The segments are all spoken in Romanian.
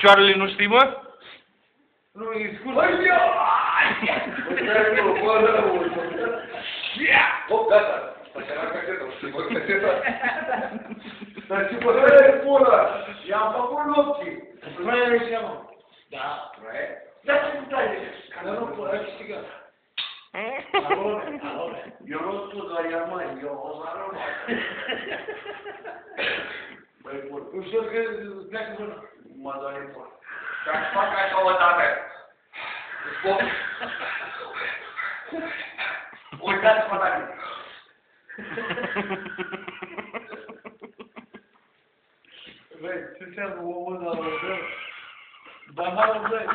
picioarele nu știi, mă? Nu, e scurt. Băi, ia! Băi, nu, bă, rău. Hop, gata. Așa era caseta, știi, bă, caseta. Dar ce bă, pula! I-am făcut nopții. Vrei și mă. Da, vrei? Dar ce dai? Dar nu pot, ai câștigat. Alone. Eu nu spun doar ea, măi, eu o să rămân. Băi, bun. Ușor că pleacă până. Mă doare pula. Dar fac așa o dată. Uitați-mă la mine. Băi, ce înseamnă omul ăla, bă? Banalul, băi.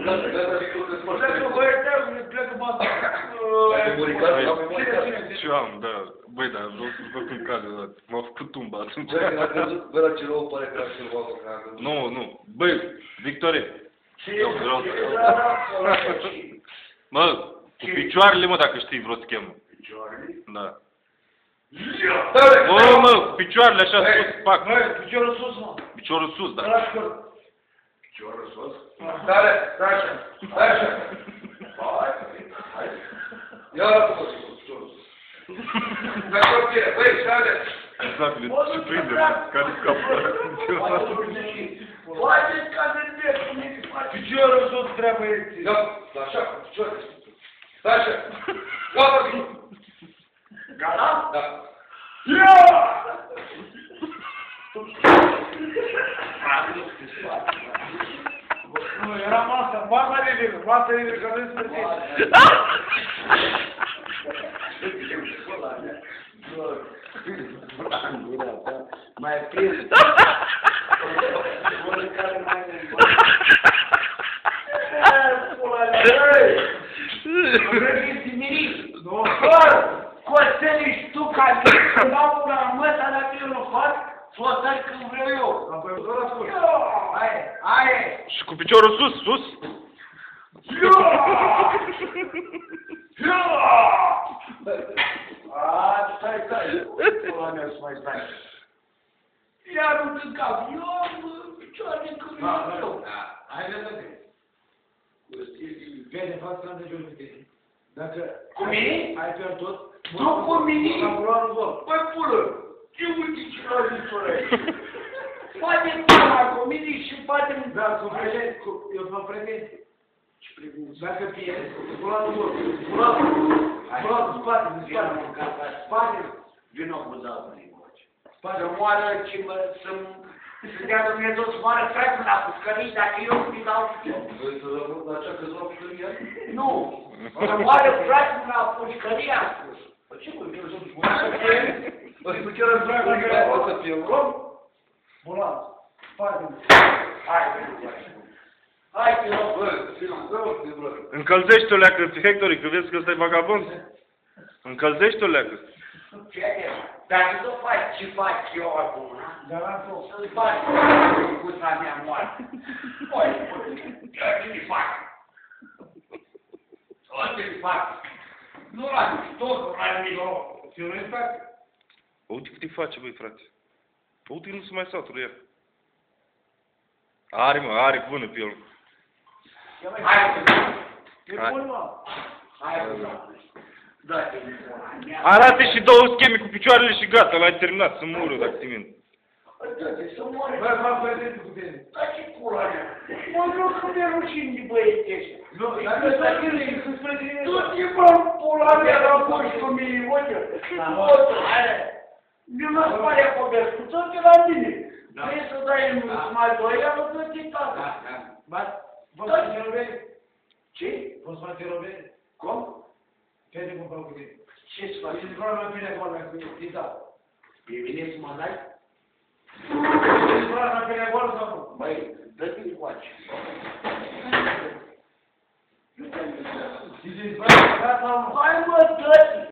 Gata, zic că te spărți. Pleacă băiețeagul, pleacă masa. Ai muricat? Am muricat. Și eu am, da. Băi, dar vreau să văd cum cade ăla. M-a făcut tumba atunci. Băi, când a crezut, bă, la ce rău pare că a ceva că a crezut. Nu. Băi, Victorie. Eu vreau să... Mă, cu picioarele, mă, dacă știi vreo schemă. Picioarele? Da. Tare! Mă, cu picioarele așa sus, pac. Băi, piciorul sus, mă. Piciorul sus, da. Ăla scurt. Piciorul sus? Tare, stai așa, stai așa. Hai. Ia la frumos, piciorul sus. Stai copie, băi, stai. Exact, le prinde, care scapă. Poate ca de dreptul, piciorul sus trebuie ție. Ia, așa, cu picioarele. Stai așa. Gata, zi. Gata? Da. Ia! Nu, era masa ridică, că nu-i sfârșit. Mai prins. Coțelii tu ca mine, dau una măsa la tine în fac, s-o dai când vreau eu. Apoi, doar ascult. Aie! Și cu piciorul sus, sus. Stai, pula mea să mai stai. Iar nu te cap, eu, picioare când vreau eu. Hai, vedete. Vede, fac să de jos cu tine. Dacă... Cu mine? Ai pierdut? Nu cu mine? Am luat un gol. Băi, pulă, ce uite ce l-a zis ăla aici? Poate pula cu mine și poate... Da, cu prezent, Eu fac prezent. ce prezenți? Dacă pierzi, pula un gol. Pula în spate, în spate. Spate. Vino cu dată, Nicoace. Spate. Să moară, să dea Dumnezeu să moară frate la pușcării, dacă eu nu-i dau... Vrei să rămân la cea câțiva pușcăria? Nu! Să moară frate la pușcărie, a spus. Păi ce voi, vreau să-mi spune? Păi cu ce război, o să fie un om? Pula. Spate. Hai, hai, te rog, bă, finanțăm-te, bă. Încălzește-o leacă, Hectorii, că vezi că ăsta e vagabond. Încălzește-o leacă. Dacă nu faci ce fac eu acum, Dar am fost. să-ți faci guța mea moartă. Păi, ce-i fac? Ce-i fac? Nu la totul la nimic. Ce nu-i fac? Uite cât îi face, băi, frate. Uite că nu se mai satură ea. Are vână pe el. Hai, E bun, mă. hai, dă-te în pula mea. Arată și două scheme cu picioarele și gata, l-ai terminat, să mură, dacă ți mint. Dă-te să moare. Bă, fac prezent cu tine. Da, ce pula mea? Mă rog că mi-e rușine de băieți ăștia. Nu, dacă stai tine, să-ți prezint. Du-te, bă, pula mea, la boși cu mine, uite. Nu mă spare acolo, du-te la mine. Vrei să dai în mai doi, nu du-te tata. Bă, poți face robere? Ce? Poți face robere? Cum? Fede cum fac cu tine. Ce-ți faci? Și vreau la bine acolo, cu tita. Pe mine să mă dai? Vreau la bine acolo sau nu? Băi, dă-te încoace. Și zici, vreau la sau nu? Hai mă, dă-te!